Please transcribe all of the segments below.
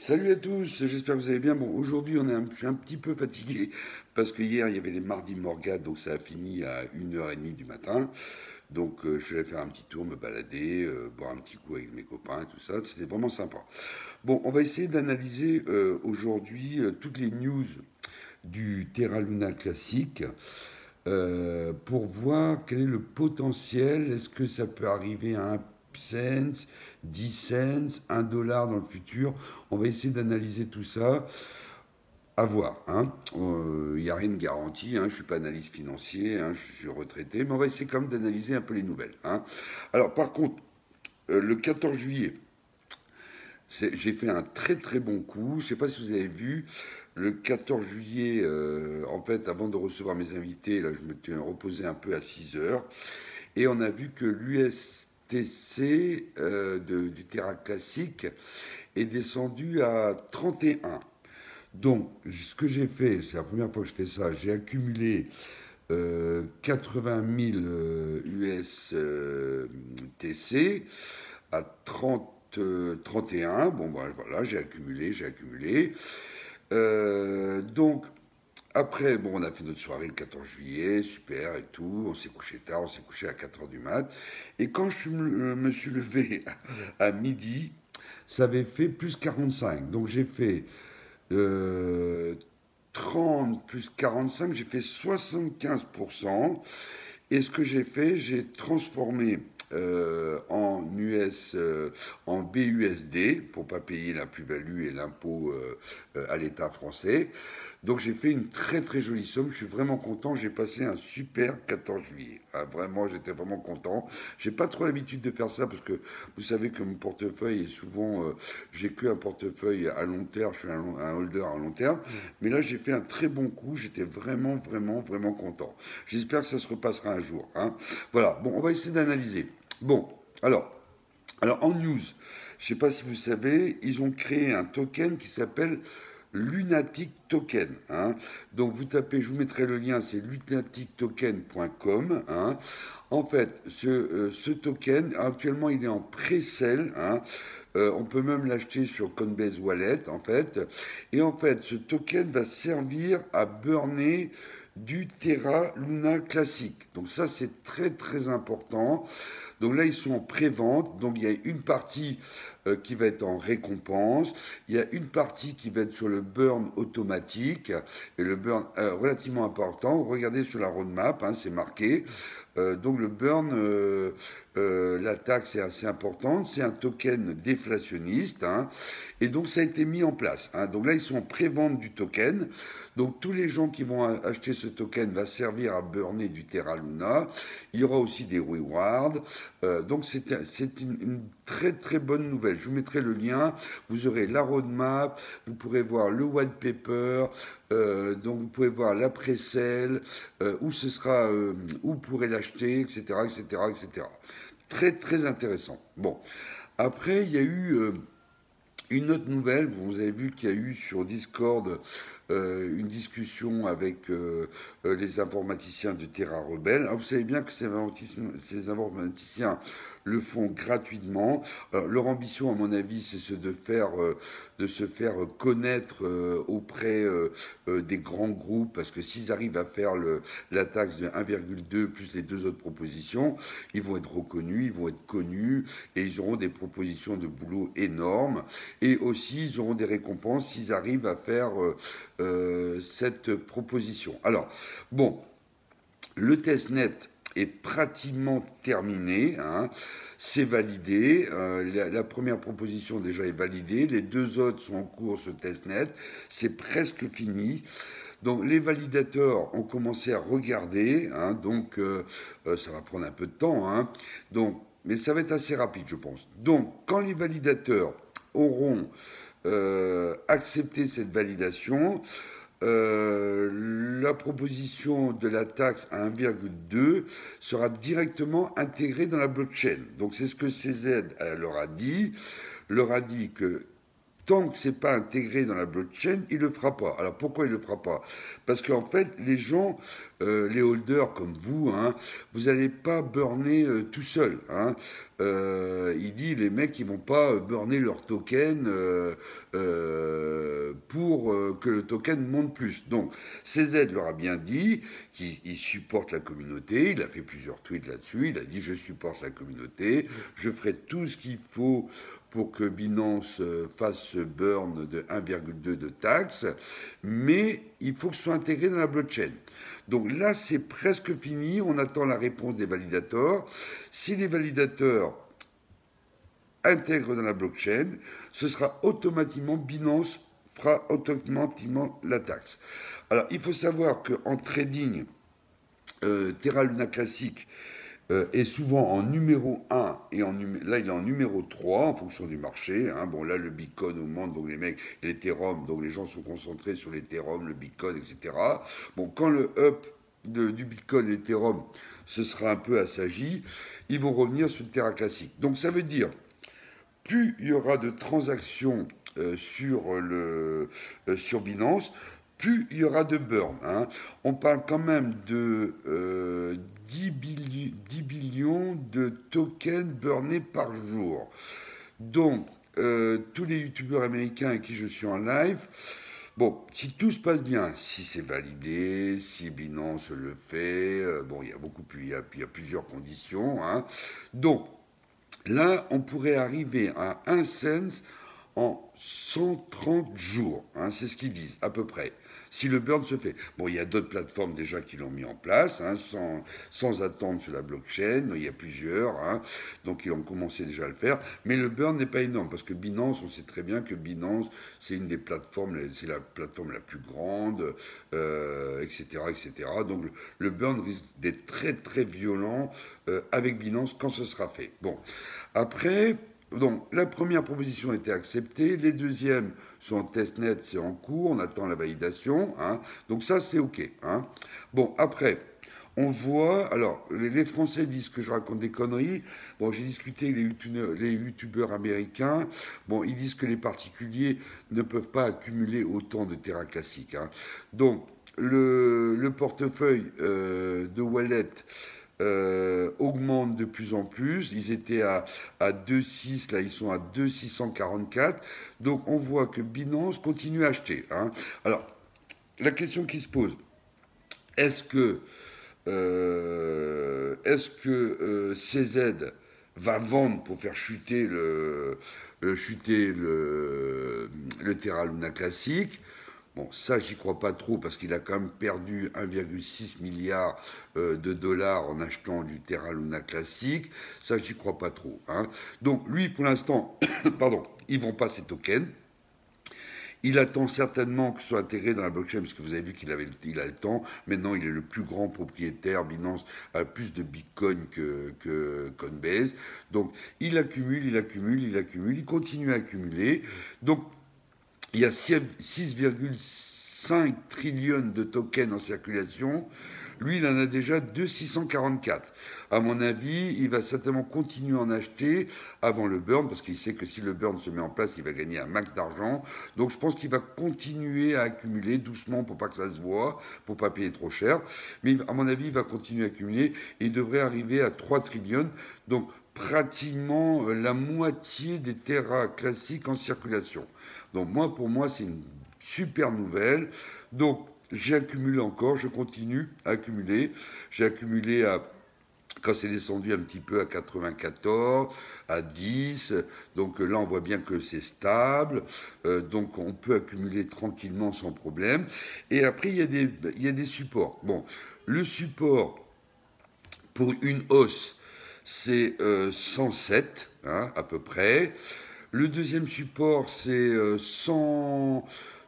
Salut à tous, j'espère que vous allez bien. Bon, aujourd'hui, je suis un petit peu fatigué parce que hier, il y avait les mardis Morgade, donc ça a fini à 1h30 du matin. Donc, je suis allé faire un petit tour, me balader, boire un petit coup avec mes copains et tout ça. C'était vraiment sympa. Bon, on va essayer d'analyser aujourd'hui toutes les news du Terra Luna classique pour voir quel est le potentiel. Est-ce que ça peut arriver à 1 cent, 10 cents, 1 dollar dans le futur? On va essayer d'analyser tout ça. À voir. Hein. Il n'y a rien de garanti. Hein. Je ne suis pas analyste financier. Hein. Je suis retraité. Mais on va essayer quand même d'analyser un peu les nouvelles. Hein. Alors, par contre, le 14 juillet, j'ai fait un très très bon coup. Je ne sais pas si vous avez vu. Le 14 juillet, en fait, avant de recevoir mes invités, là, je me suis reposé un peu à 6 heures. Et on a vu que l'USTC du Terra classique est descendu à 31. Donc, ce que j'ai fait, c'est la première fois que je fais ça, j'ai accumulé 80 000 USTC à 31. Bon, ben, voilà, j'ai accumulé. Donc, après, bon, on a fait notre soirée le 14 juillet, super et tout. On s'est couché tard, on s'est couché à 4 heures du mat. Et quand me suis levé à midi, ça avait fait plus 45. Donc j'ai fait euh, 30 plus 45, j'ai fait 75%. Et ce que j'ai fait, j'ai transformé en US, en BUSD pour pas payer la plus-value et l'impôt à l'État français. Donc j'ai fait une très très jolie somme. Je suis vraiment content. J'ai passé un super 14 juillet. Ah, vraiment, j'étais vraiment content. J'ai pas trop l'habitude de faire ça parce que vous savez que mon portefeuille est souvent, j'ai que un portefeuille à long terme. Je suis un holder à long terme. Mais là, j'ai fait un très bon coup. J'étais vraiment vraiment vraiment content. J'espère que ça se repassera un jour. Hein. Voilà. Bon, on va essayer d'analyser. Bon, alors en news, je ne sais pas si vous savez, ils ont créé un token qui s'appelle Lunatic Token. Hein. Donc vous tapez, je vous mettrai le lien, c'est lunatictoken.com. Hein. En fait, ce token, actuellement, il est en pré-sell. Hein. On peut même l'acheter sur Coinbase Wallet, en fait. Et en fait, ce token va servir à burner du Terra Luna classique. Donc ça, c'est très très important. Donc là, ils sont en pré-vente. Donc il y a une partie qui va être en récompense. Il y a une partie qui va être sur le burn automatique. Et le burn relativement important. Regardez sur la roadmap, hein, c'est marqué. Donc le burn, la taxe est assez importante. C'est un token déflationniste. Hein, et donc ça a été mis en place. Hein. Donc là, ils sont en pré-vente du token. Donc tous les gens qui vont acheter ce token va servir à burner du Terra Luna. Il y aura aussi des rewards. Donc c'est une très très bonne nouvelle. Je vous mettrai le lien. Vous aurez la roadmap. Vous pourrez voir le white paper. Donc vous pouvez voir la pré-sale, où ce sera, où vous pourrez l'acheter, etc., etc., etc. Très très intéressant. Bon, après il y a eu une autre nouvelle, vous avez vu qu'il y a eu sur Discord une discussion avec les informaticiens de Terra Rebelle. Alors, vous savez bien que ces informaticiens le font gratuitement. Leur ambition, à mon avis, c'est de se faire connaître auprès des grands groupes, parce que s'ils arrivent à faire la taxe de 1,2 plus les deux autres propositions, ils vont être reconnus, ils vont être connus, et ils auront des propositions de boulot énormes. Et aussi, ils auront des récompenses s'ils arrivent à faire cette proposition. Alors, bon, le testnet est pratiquement terminé. Hein. C'est validé. La première proposition déjà est validée. Les deux autres sont en cours ce testnet. C'est presque fini. Donc les validateurs ont commencé à regarder. Hein, donc ça va prendre un peu de temps. Hein. Donc, mais ça va être assez rapide, je pense. Donc quand les validateurs auront accepté cette validation, la proposition de la taxe à 1,2 sera directement intégrée dans la blockchain. Donc c'est ce que CZ leur a dit que tant que c'est pas intégré dans la blockchain, il le fera pas. Alors pourquoi il le fera pas? Parce qu'en fait, les gens, les holders comme vous, hein, vous n'allez pas burner tout seul. Hein. Il dit les mecs ils vont pas burner leur token pour que le token monte plus. Donc, CZ leur a bien dit qu'il supporte la communauté, il a fait plusieurs tweets là-dessus, il a dit je supporte la communauté, je ferai tout ce qu'il faut pour que Binance fasse ce burn de 1,2 de taxes, mais il faut que ce soit intégré dans la blockchain. Donc là, c'est presque fini, on attend la réponse des validateurs. Si les validateurs intègrent dans la blockchain, ce sera automatiquement, Binance fera automatiquement la taxe. Alors, il faut savoir qu'en trading, Terra Luna Classic est souvent en numéro 1 et là il est en numéro 3 en fonction du marché. Hein. Bon là le Bitcoin augmente, donc les mecs, l'Ethereum, donc les gens sont concentrés sur l'Ethereum, le Bitcoin, etc. Bon quand le up du Bitcoin et l'Ethereum ce sera un peu assagi, ils vont revenir sur le Terra Classic. Donc ça veut dire plus il y aura de transactions sur Binance, plus il y aura de burn. Hein. On parle quand même de 10 billions de tokens burnés par jour. Donc, tous les youtubeurs américains avec qui je suis en live, bon, si tout se passe bien, si c'est validé, si Binance le fait, bon, il y a il y a plusieurs conditions. Hein. Donc, là, on pourrait arriver à 1 cent en 130 jours. Hein, c'est ce qu'ils disent, à peu près. Si le burn se fait. Bon, il y a d'autres plateformes déjà qui l'ont mis en place, hein, sans attendre sur la blockchain. Il y a plusieurs, hein, donc ils ont commencé déjà à le faire. Mais le burn n'est pas énorme, parce que Binance, on sait très bien que Binance, c'est une des plateformes, c'est la plateforme la plus grande, etc., etc. Donc le burn risque d'être très, très violent avec Binance quand ce sera fait. Bon, après, donc la première proposition a été acceptée, les deuxièmes sont en testnet, c'est en cours, on attend la validation, hein, donc ça c'est ok. Hein. Bon, après, on voit, alors les Français disent que je raconte des conneries, bon j'ai discuté avec les youtubeurs américains, bon ils disent que les particuliers ne peuvent pas accumuler autant de Terra classique. Hein. Donc le portefeuille de wallet augmentent de plus en plus. Ils étaient à 2,6, là ils sont à 2,644. Donc on voit que Binance continue à acheter. Hein. Alors, la question qui se pose, est-ce que, CZ va vendre pour faire chuter le Terra Luna classique? Bon, ça, j'y crois pas trop parce qu'il a quand même perdu 1,6 milliard de dollars en achetant du Terra Luna classique. Ça, j'y crois pas trop. Hein. Donc, lui, pour l'instant, pardon, ils vont pas ses tokens. Il attend certainement que ce soit intégré dans la blockchain, parce que vous avez vu qu'il a le temps. Maintenant, il est le plus grand propriétaire. Binance a plus de Bitcoin que Coinbase. Donc, il accumule, il accumule, il accumule, il continue à accumuler. Donc, il y a 6,5 trillions de tokens en circulation. Lui, il en a déjà 2,644. À mon avis, il va certainement continuer à en acheter avant le burn, parce qu'il sait que si le burn se met en place, il va gagner un max d'argent. Donc je pense qu'il va continuer à accumuler doucement pour pas que ça se voit, pour pas payer trop cher. Mais à mon avis, il va continuer à accumuler et il devrait arriver à 3 trillions. Donc pratiquement la moitié des Terra classiques en circulation. Donc moi, pour moi, c'est une super nouvelle. Donc j'ai accumulé encore, je continue à accumuler. J'ai accumulé quand c'est descendu un petit peu à 94, à 10, donc là on voit bien que c'est stable, donc on peut accumuler tranquillement sans problème. Et après il y a des supports. Bon, le support pour une hausse, c'est 107, hein, à peu près. Le deuxième support, c'est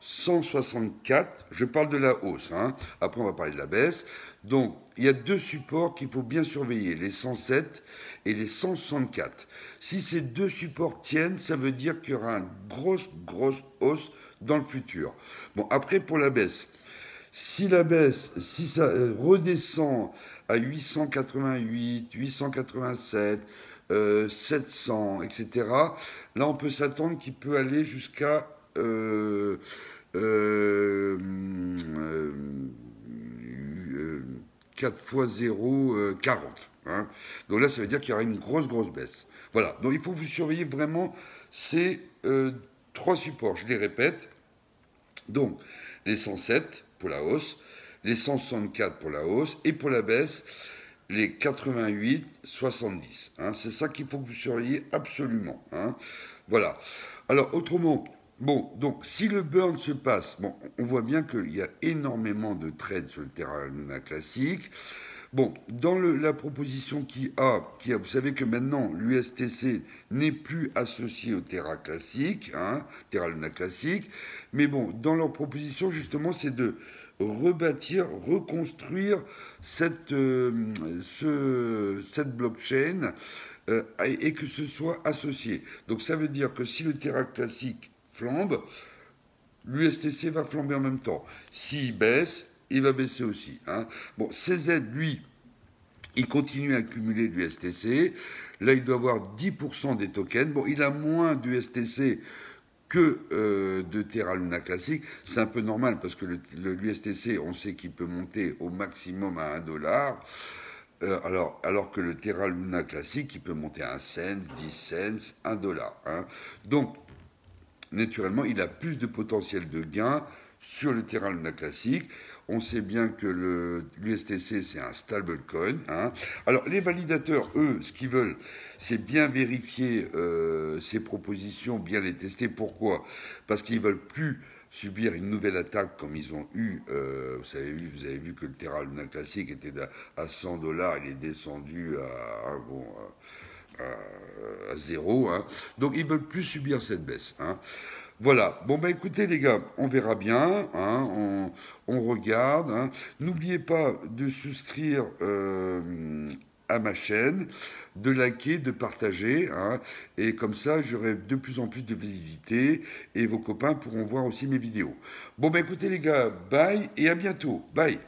164. Je parle de la hausse. Hein. Après, on va parler de la baisse. Donc, il y a deux supports qu'il faut bien surveiller, les 107 et les 164. Si ces deux supports tiennent, ça veut dire qu'il y aura une grosse, grosse hausse dans le futur. Bon, après, pour la baisse. Si la baisse, si ça redescend à 888, 887, 700, etc., là on peut s'attendre qu'il peut aller jusqu'à 4 fois 0, 40. Hein. Donc là, ça veut dire qu'il y aura une grosse, grosse baisse. Voilà. Donc il faut que vous surveiller vraiment ces trois supports. Je les répète. Donc, les 107 pour la hausse, les 164 pour la hausse, et pour la baisse, les 88, 70. Hein. C'est ça qu'il faut que vous surveillez absolument. Hein. Voilà. Alors, autrement, bon, donc, si le burn se passe, bon, on voit bien qu'il y a énormément de trades sur le Terra Luna classique. Bon, dans la proposition vous savez que maintenant l'USTC n'est plus associé au Terra classique, hein, Terra Luna classique, mais bon, dans leur proposition justement, c'est de rebâtir, reconstruire cette blockchain et que ce soit associé. Donc ça veut dire que si le Terra classique flambe, l'USTC va flamber en même temps. S'il baisse, il va baisser aussi. Hein. Bon, CZ, lui, il continue à accumuler du STC. Là, il doit avoir 10% des tokens. Bon, il a moins du STC que de Terra Luna classique. C'est un peu normal parce que l'USTC, on sait qu'il peut monter au maximum à 1 $. Alors que le Terra Luna classique, il peut monter à 1 cent, 10 cents, 1 $. Hein. Donc, naturellement, il a plus de potentiel de gain sur le Terra Luna classique. On sait bien que l'USTC, c'est un stablecoin. Hein. Alors, les validateurs, eux, ce qu'ils veulent, c'est bien vérifier ces propositions, bien les tester. Pourquoi? Parce qu'ils veulent plus subir une nouvelle attaque comme ils ont eu. Vous avez vu que le Terra Luna classique était à 100 $, il est descendu à 0. Hein. Donc ils veulent plus subir cette baisse. Hein. Voilà. Bon bah écoutez les gars, on verra bien. Hein. On regarde. Hein. N'oubliez pas de souscrire à ma chaîne, de liker, de partager. Hein. Et comme ça, j'aurai de plus en plus de visibilité et vos copains pourront voir aussi mes vidéos. Bon bah écoutez les gars, bye et à bientôt. Bye.